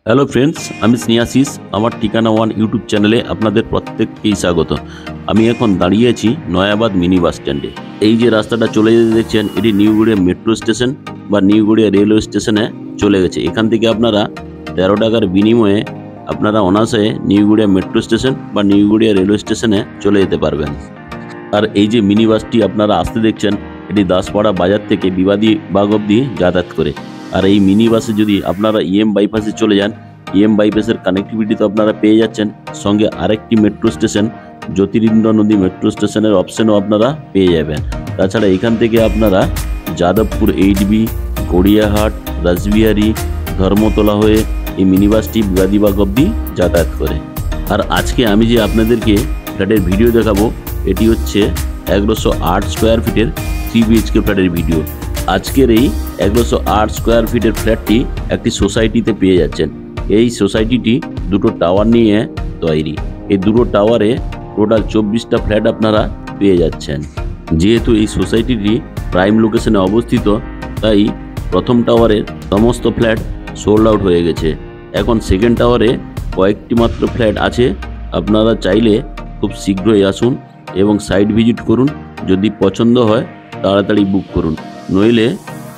Hello friends, আমি স্নেহাশিস। আমার ঠিকানা ওয়ান ইউটিউব চ্যানেলে আপনাদের প্রত্যেককেই স্বাগত। আমি এখন দাঁড়িয়ে আছি নয়াবাদ মিনি বাস স্ট্যান্ডে। এই যে রাস্তাটা চলে যেতে দেখছেন, এটি নিউগড়িয়া মেট্রো স্টেশন বা নিউগড়িয়া রেলওয়ে স্টেশনে চলে গেছে। এখান থেকে আপনারা 13 টাকার বিনিময়ে আপনারা অনায়াসে নিউগড়িয়া মেট্রো স্টেশন বা নিউগড়িয়া রেলওয়ে স্টেশনে চলে যেতে পারবেন। আর এই যে মিনি বাসটি আপনারা আসতে দেখছেন, এটি দাসপাড়া বাজার থেকে বিবাদী বাগ অবধি যাতায়াত করে। আর এই মিনি বাসে যদি আপনারা বাইপাসে চলে যান, বাইপাসের কানেক্টিভিটি তো আপনারা পেয়ে যাচ্ছেন, সঙ্গে আরেকটি মেট্রো স্টেশন জ্যোতিরিন্দ্র নদী মেট্রো স্টেশনের অপশনও আপনারা পেয়ে যাবেন। তাছাড়া এখান থেকে আপনারা যাদবপুর 8B, গড়িয়াহাট, রাসবিহারী, ধর্মতলা হয়ে এই মিনি বাসটি বিবাদী বাগ অবধি যাতায়াত করে। আর আজকে আমি যে আপনাদেরকে ফ্ল্যাটের ভিডিও দেখাবো, এটি হচ্ছে 1108 স্কোয়ার ফিটের 3 BHK ফ্ল্যাটের ভিডিও। আজকের এই 1108 স্কোয়ার ফিটের ফ্ল্যাটটি একটি সোসাইটিতে পেয়ে যাচ্ছেন। এই সোসাইটিটি দুটো টাওয়ার নিয়ে তৈরি। এই দুটো টাওয়ারে টোটাল 24টা ফ্ল্যাট আপনারা পেয়ে যাচ্ছেন। যেহেতু এই সোসাইটিটি প্রাইম লোকেশনে অবস্থিত, তাই প্রথম টাওয়ারের সমস্ত ফ্ল্যাট সোল্ড আউট হয়ে গেছে। এখন সেকেন্ড টাওয়ারে কয়েকটি মাত্র ফ্ল্যাট আছে। আপনারা চাইলে খুব শীঘ্রই আসুন এবং সাইট ভিজিট করুন। যদি পছন্দ হয় তাড়াতাড়ি বুক করুন, নইলে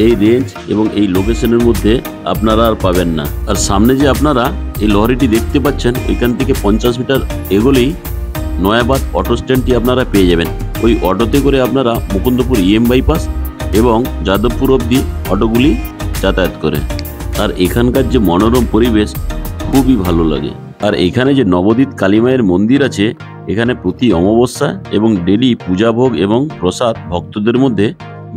এই রেঞ্জ এবং এই লোকেশনের মধ্যে আপনারা আর পাবেন না। আর সামনে যে আপনারা এই লরিটি দেখতে পাচ্ছেন, ওইখান থেকে 50 মিটার এগোলেই নয়াবাদ অটো স্ট্যান্ডটি আপনারা পেয়ে যাবেন। ওই অটোতে করে আপনারা মুকুন্দপুর বাইপাস এবং যাদবপুর অবধি অটোগুলি যাতায়াত করে। আর এখানকার যে মনোরম পরিবেশ খুবই ভালো লাগে। আর এখানে যে নবদ্বীপ কালীমায়ের মন্দির আছে, এখানে প্রতি অমাবস্যা এবং ডেলি পূজাভোগ এবং প্রসাদ ভক্তদের মধ্যে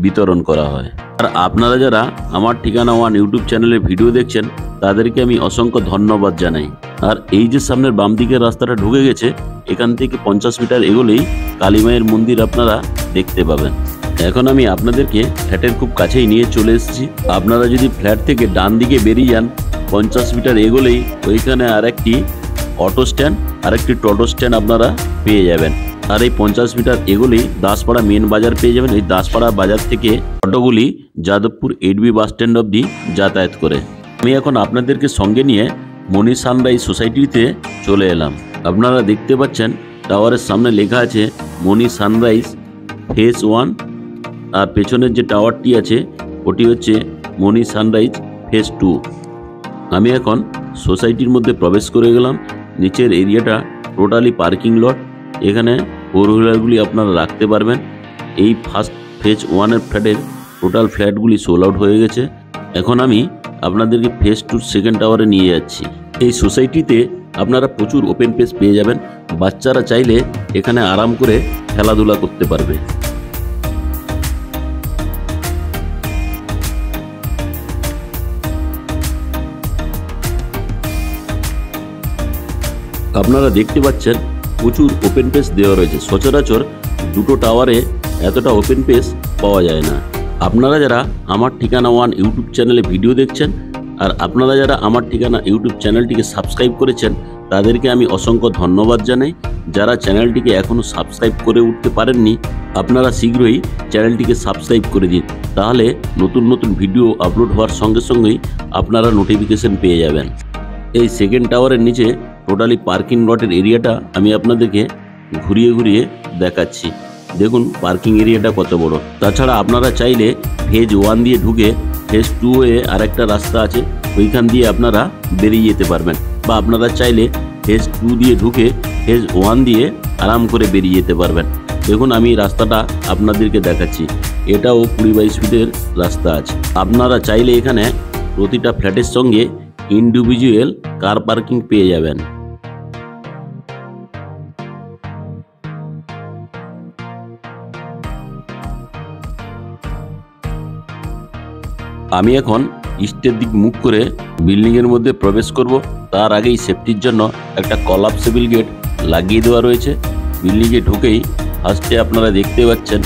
বিতরণ করা হয়। আর আপনারা যারা আমার ঠিকানা ওয়ান ইউটিউব চ্যানেলে ভিডিও দেখছেন, তাদেরকে আমি অসংখ্য ধন্যবাদ জানাই। আর এই যে সামনের বাম দিকের রাস্তাটা ঢুকে গেছে, এখান থেকে 50 মিটার এগোলেই কালীমায়ের মন্দির আপনারা দেখতে পাবেন। এখন আমি আপনাদেরকে ফ্ল্যাটের খুব কাছেই নিয়ে চলে এসেছি। আপনারা যদি ফ্ল্যাট থেকে ডান দিকে বেরিয়ে যান, 50 মিটার এগোলেই ওইখানে আরেকটি অটো স্ট্যান্ড, আরেকটি টোটো স্ট্যান্ড আপনারা পেয়ে যাবেন। আর এই 50 মিটার এগোলেই দাসপাড়া মেন বাজার পেয়ে যাবেন। এই দাসপাড়া বাজার থেকে অটোগুলি যাদবপুর 8B বাস স্ট্যান্ড অবধি যাতায়াত করে। আমি এখন আপনাদেরকে সঙ্গে নিয়ে মনি সানরাইজ সোসাইটিতে চলে এলাম। আপনারা দেখতে পাচ্ছেন টাওয়ারের সামনে লেখা আছে মনি সানরাইজ ফেজ 1, আর পেছনের যে টাওয়ারটি আছে ওটি হচ্ছে মনি সানরাইজ ফেজ 2। আমি এখন সোসাইটির মধ্যে প্রবেশ করে গেলাম। নিচের এরিয়াটা টোটালি পার্কিং লট। এখানে ফোর হুইলারগুলি আপনারা রাখতে পারবেন। এই ফার্স্ট ফেজ 1-এর ফ্ল্যাটের টোটাল ফ্ল্যাটগুলি সোল আউট হয়ে গেছে। এখন আমি আপনাদেরকে ফেজ 2 সেকেন্ড টাওয়ারে নিয়ে যাচ্ছি। এই সোসাইটিতে আপনারা প্রচুর ওপেন স্পেস পেয়ে যাবেন। বাচ্চারা চাইলে এখানে আরাম করে খেলাধুলা করতে পারবে। আপনারা দেখতে পাচ্ছেন প্রচুর ওপেন স্পেস দেওয়া রয়েছে। সচরাচর দুটো টাওয়ারে এতটা ওপেন স্পেস পাওয়া যায় না। আপনারা যারা আমার ঠিকানা ওয়ান ইউটিউব চ্যানেলে ভিডিও দেখছেন, আর আপনারা যারা আমার ঠিকানা ইউটিউব চ্যানেলটিকে সাবস্ক্রাইব করেছেন, তাদেরকে আমি অসংখ্য ধন্যবাদ জানাই। যারা চ্যানেলটিকে এখনও সাবস্ক্রাইব করে উঠতে পারেননি, আপনারা শীঘ্রই চ্যানেলটিকে সাবস্ক্রাইব করে দিন। তাহলে নতুন নতুন ভিডিও আপলোড হওয়ার সঙ্গে সঙ্গেই আপনারা নোটিফিকেশন পেয়ে যাবেন। এই সেকেন্ড টাওয়ারের নিচে টোটালি পার্কিং লটের এরিয়াটা আমি আপনাদেরকে ঘুরিয়ে ঘুরিয়ে দেখাচ্ছি। দেখুন পার্কিং এরিয়াটা কত বড়। তাছাড়া আপনারা চাইলে ফেজ 1 দিয়ে ঢুকে ফেজ 2-এ আরেকটা রাস্তা আছে, ওইখান দিয়ে আপনারা বেরিয়ে যেতে পারবেন। বা আপনারা চাইলে ফেজ 2 দিয়ে ঢুকে ফেজ 1 দিয়ে আরাম করে বেরিয়ে যেতে পারবেন। দেখুন আমি রাস্তাটা আপনাদেরকে দেখাচ্ছি। এটাও 20-22 ফিটের রাস্তা আছে। আপনারা চাইলে এখানে প্রতিটা ফ্ল্যাটের সঙ্গে ইন্ডিভিজুয়াল কার পার্কিং পেয়ে যাবেন। আমি এখন ইস্টের দিক মুখ করে বিল্ডিংয়ের মধ্যে প্রবেশ করব। তার আগেই সেফটির জন্য একটা কলাপসেবল গেট লাগিয়ে দেওয়া রয়েছে। বিল্ডিংয়ে ঢুকেই ফার্স্টে আপনারা দেখতে পাচ্ছেন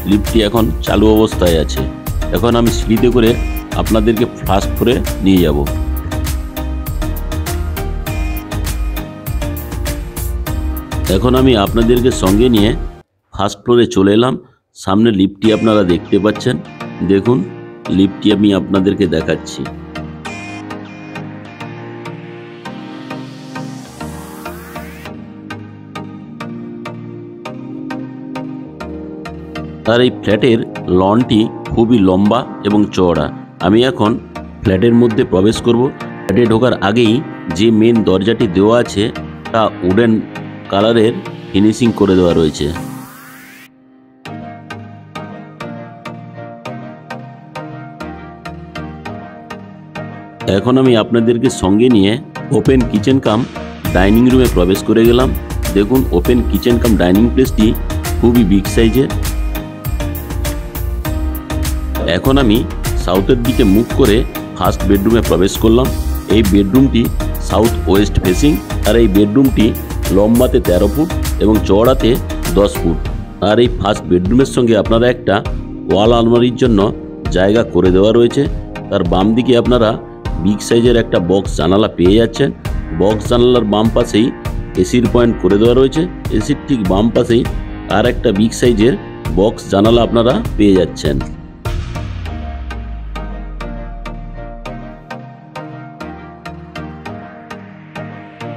লিফটটি এখন চালু অবস্থায় আছে। এখন আমি সিঁড়িতে করে আপনাদেরকে ফার্স্ট ফ্লোরে নিয়ে যাব। এখন আমি আপনাদেরকে সঙ্গে নিয়ে ফার্স্ট ফ্লোরে চলে এলাম। সামনে লিফটটি আপনারা দেখতে পাচ্ছেন। দেখুন লিফটটি আমি আপনাদেরকে দেখাচ্ছি। আর এই ফ্ল্যাটের লনটি খুবই লম্বা এবং চওড়া। আমি এখন ফ্ল্যাটের মধ্যে প্রবেশ করব। ফ্ল্যাটে ঢোকার আগেই যে মেন দরজাটি দেওয়া আছে তা উডেন কালারের ফিনিশিং করে দেওয়া রয়েছে। এখন আমি আপনাদেরকে সঙ্গে নিয়ে ওপেন কিচেন কাম ডাইনিং রুমে প্রবেশ করে গেলাম। দেখুন ওপেন কিচেন কাম ডাইনিং প্লেসটি খুবই বিগ সাইজের। এখন আমি সাউথের দিকে মুখ করে ফার্স্ট বেডরুমে প্রবেশ করলাম। এই বেডরুমটি সাউথ ওয়েস্ট ফেসিং। আর এই বেডরুমটি লম্বাতে 13 ফুট এবং চওড়াতে 10 ফুট। আর এই ফার্স্ট বেডরুমের সঙ্গে আপনারা একটা ওয়াল আলমারির জন্য জায়গা করে দেওয়া রয়েছে। তার বাম দিকে আপনারা বিগ সাইজের একটা বক্স জানালা পেয়ে যাচ্ছেন। বক্স জানালার বাম পাশেই এসির পয়েন্ট করে দেওয়া রয়েছে। এসির ঠিক বাম পাশেই আর একটা বিগ সাইজের বক্স জানালা আপনারা পেয়ে যাচ্ছেন।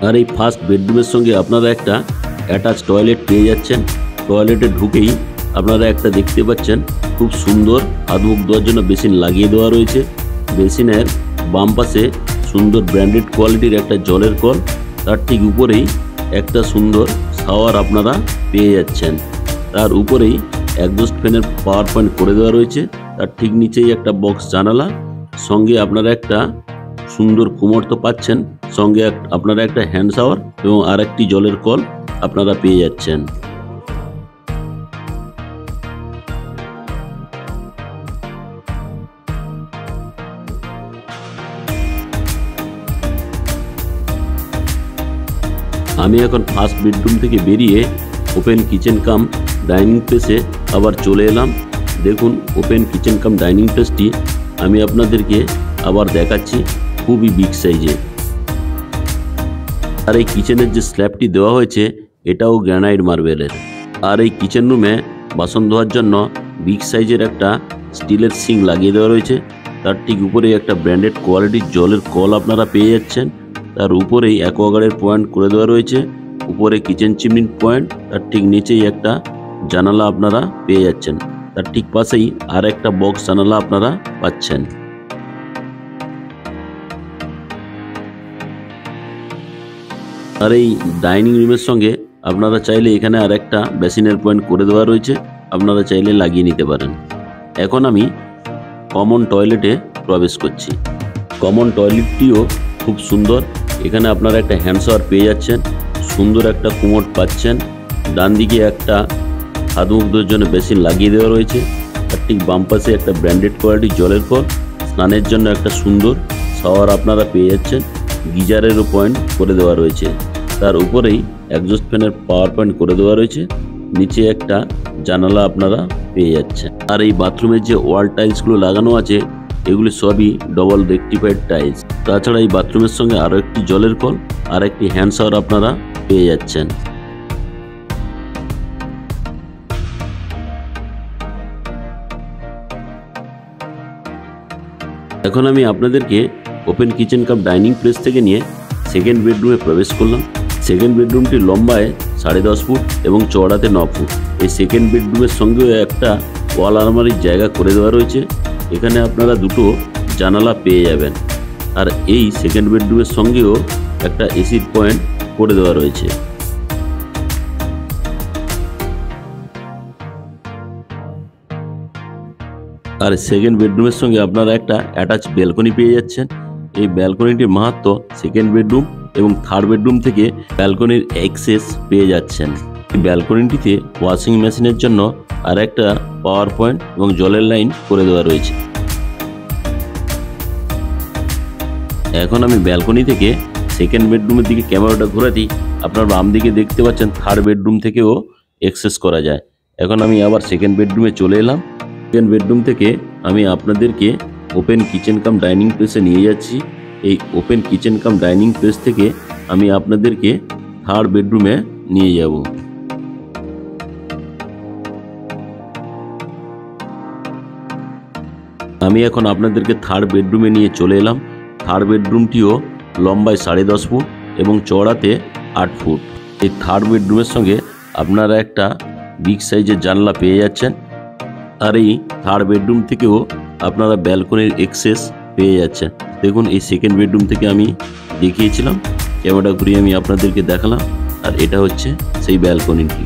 আর এই ফার্স্ট বেডরুমের সঙ্গে আপনারা একটা অ্যাটাচ টয়লেট পেয়ে যাচ্ছেন। টয়লেটে ঢুকেই আপনারা একটা দেখতে পাচ্ছেন খুব সুন্দর হাত মুখ ধোয়ার জন্য বেসিন লাগিয়ে দেওয়া রয়েছে। বেসিনের বাম পাশে সুন্দর ব্র্যান্ডেড কোয়ালিটির একটা জলের কল। তার ঠিক উপরেই একটা সুন্দর শাওয়ার আপনারা পেয়ে যাচ্ছেন। তার উপরেই এক্সস্ট ফ্যানের পাওয়ার পয়েন্ট করে দেওয়া রয়েছে। তার ঠিক নিচেই একটা বক্স জানালা, সঙ্গে আপনারা একটা সুন্দর কুমোর তো পাচ্ছেন, সঙ্গে আপনারা একটা হ্যান্ড শাওয়ার এবং আর একটি জলের কল আপনারা পেয়ে যাচ্ছেন। আমি এখন ফার্স্ট বেডরুম থেকে বেরিয়ে ওপেন কিচেন কাম ডাইনিং প্লেসে আবার চলে এলাম। দেখুন ওপেন কিচেন কাম ডাইনিং প্লেসটি আমি আপনাদেরকে আবার দেখাচ্ছি, খুবই বিগ সাইজে। আর এই কিচেনের যে স্ল্যাবটি দেওয়া হয়েছে এটাও গ্রানাইট মার্বেলের। আর এই কিচেন রুমে বাসন ধোয়ার জন্য বিগ সাইজের একটা স্টিলের সিঙ্ক লাগিয়ে দেওয়া রয়েছে। তার ঠিক উপরে একটা ব্র্যান্ডেড কোয়ালিটির জলের কল আপনারা পেয়ে যাচ্ছেন। তার উপরেই অ্যাকোয়াগার্ডের পয়েন্ট করে দেওয়া রয়েছে। উপরে কিচেন চিমনির পয়েন্ট, তার ঠিক নিচেই একটা জানালা আপনারা পেয়ে যাচ্ছেন। তার ঠিক পাশেই আর একটা বক্স জানালা আপনারা পাচ্ছেন। আর এই ডাইনিং রুমের সঙ্গে আপনারা চাইলে এখানে আর একটা বেসিনের পয়েন্ট করে দেওয়া রয়েছে, আপনারা চাইলে লাগিয়ে নিতে পারেন। এখন আমি কমন টয়লেটে প্রবেশ করছি। কমন টয়লেটটিও খুব সুন্দর। এখানে আপনারা একটা হ্যান্ড শাওয়ার পেয়ে যাচ্ছেন, সুন্দর একটা কুমোড পাচ্ছেন। ডান দিকে একটা হাত মুখ ধোয়ার জন্য বেসিন লাগিয়ে দেওয়া রয়েছে। তার ঠিক বাম পাশে একটা ব্র্যান্ডেড কোয়ালিটির জলের কল, স্নানের জন্য একটা সুন্দর শাওয়ার আপনারা পেয়ে যাচ্ছেন। গিজারেরও পয়েন্ট করে দেওয়া রয়েছে। তার উপরেই এক্সস্ট ফ্যানের পাওয়ার পয়েন্ট করে দেওয়া রয়েছে। নিচে একটা জানালা আপনারা পেয়ে যাচ্ছেন। আর এই বাথরুমের যে ওয়াল টাইলসগুলো লাগানো আছে এগুলি সবই ডবল রেকটিফাইড টাইলস। তাছাড়া এই বাথরুমের সঙ্গে আরও একটি জলের কল আর একটি হ্যান্ড শাওয়ার আপনারা পেয়ে যাচ্ছেন। এখন আমি আপনাদেরকে open kitchen cum dining place থেকে নিয়ে সেকেন্ড বেডরুমে প্রবেশ করলাম। সেকেন্ড বেডরুমটি লম্বায় 10.5 ফুট এবং চওড়াতে 9 ফুট। এই সেকেন্ড বেডরুমের সঙ্গেও একটা ওয়াল আলমারির জায়গা করে দেওয়া রয়েছে। এখানে আপনারা দুটো জানালা পেয়ে যাবেন। আর এই সেকেন্ড বেডরুমের সঙ্গেও একটা এসির পয়েন্ট করে দেওয়া রয়েছে। আর সেকেন্ড বেডরুমের সঙ্গে আপনারা একটা অ্যাটাচ ব্যালকনি পেয়ে যাচ্ছেন। এই ব্যালকনিটির মাহাত্ম সেকেন্ড বেডরুম এবং থার্ড বেডরুম থেকে ব্যালকনির অ্যাক্সেস পেয়ে যাচ্ছেন। এই ব্যালকনিটিতে ওয়াশিং মেশিনের জন্য আর একটা পাওয়ার পয়েন্ট এবং জলের লাইন করে দেওয়া রয়েছে। এখন আমি ব্যালকনি থেকে সেকেন্ড বেডরুমের দিকে ক্যামেরাটা ঘোরা দিই। আপনার বাম দিকে দেখতে পাচ্ছেন থার্ড বেডরুম থেকেও অ্যাক্সেস করা যায়। এখন আমি আবার সেকেন্ড বেডরুমে চলে এলাম। সেকেন্ড বেডরুম থেকে আমি আপনাদেরকে ওপেন কিচেন কাম ডাইনিং প্লেসে নিয়ে যাচ্ছি। এই open kitchen cum dining place থেকে আমি আপনাদেরকে থার্ড বেডরুমে নিয়ে যাব। আমি এখন আপনাদেরকে থার্ড বেডরুমে নিয়ে চলে এলাম। থার্ড বেডরুমটিও লম্বায় 10.5 ফুট এবং চওড়াতে 8 ফুট। এই থার্ড বেডরুমের সঙ্গে আপনারা একটা বিগ সাইজের জানলা পেয়ে যাচ্ছেন। আর এই থার্ড বেডরুম থেকেও আপনারা ব্যালকনির এক্সেস পেয়ে যাচ্ছেন। দেখুন এই সেকেন্ড বেডরুম থেকে আমি দেখিয়েছিলাম, ক্যামেরা ঘুরিয়ে আমি আপনাদেরকে দেখালাম, আর এটা হচ্ছে সেই ব্যালকনিটি।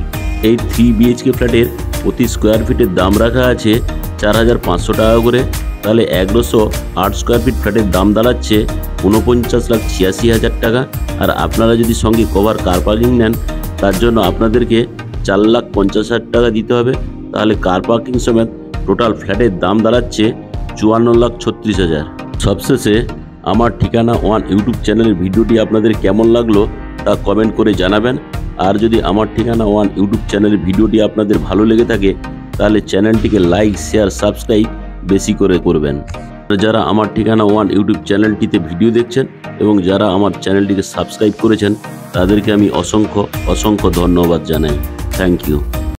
এই 3 BHK ফ্ল্যাটের প্রতি স্কোয়ার ফিটের দাম রাখা আছে 4,500 টাকা করে। তাহলে 108 স্কোয়ার ফিট ফ্ল্যাটের দাম দাঁড়াচ্ছে 49,86,000 টাকা। আর আপনারা যদি সঙ্গে কভার কার পার্কিং নেন তার জন্য আপনাদেরকে 4,50,000 টাকা দিতে হবে। তাহলে কার পার্কিং সমেত টোটাল ফ্ল্যাটের দাম দাঁড়াচ্ছে 54,36,000। সবশেষে আমার ঠিকানা ওয়ান ইউটিউব চ্যানেলের ভিডিওটি আপনাদের কেমন লাগলো তা কমেন্ট করে জানাবেন। আর যদি আমার ঠিকানা ওয়ান ইউটিউব চ্যানেলের ভিডিওটি আপনাদের ভালো লেগে থাকে তাহলে চ্যানেলটিকে লাইক, শেয়ার, সাবস্ক্রাইব বেশি করে করবেন। যারা আমার ঠিকানা ওয়ান ইউটিউব চ্যানেলটিতে ভিডিও দেখছেন এবং যারা আমার চ্যানেলটিকে সাবস্ক্রাইব করেছেন তাদেরকে আমি অসংখ্য ধন্যবাদ জানাই। Thank you.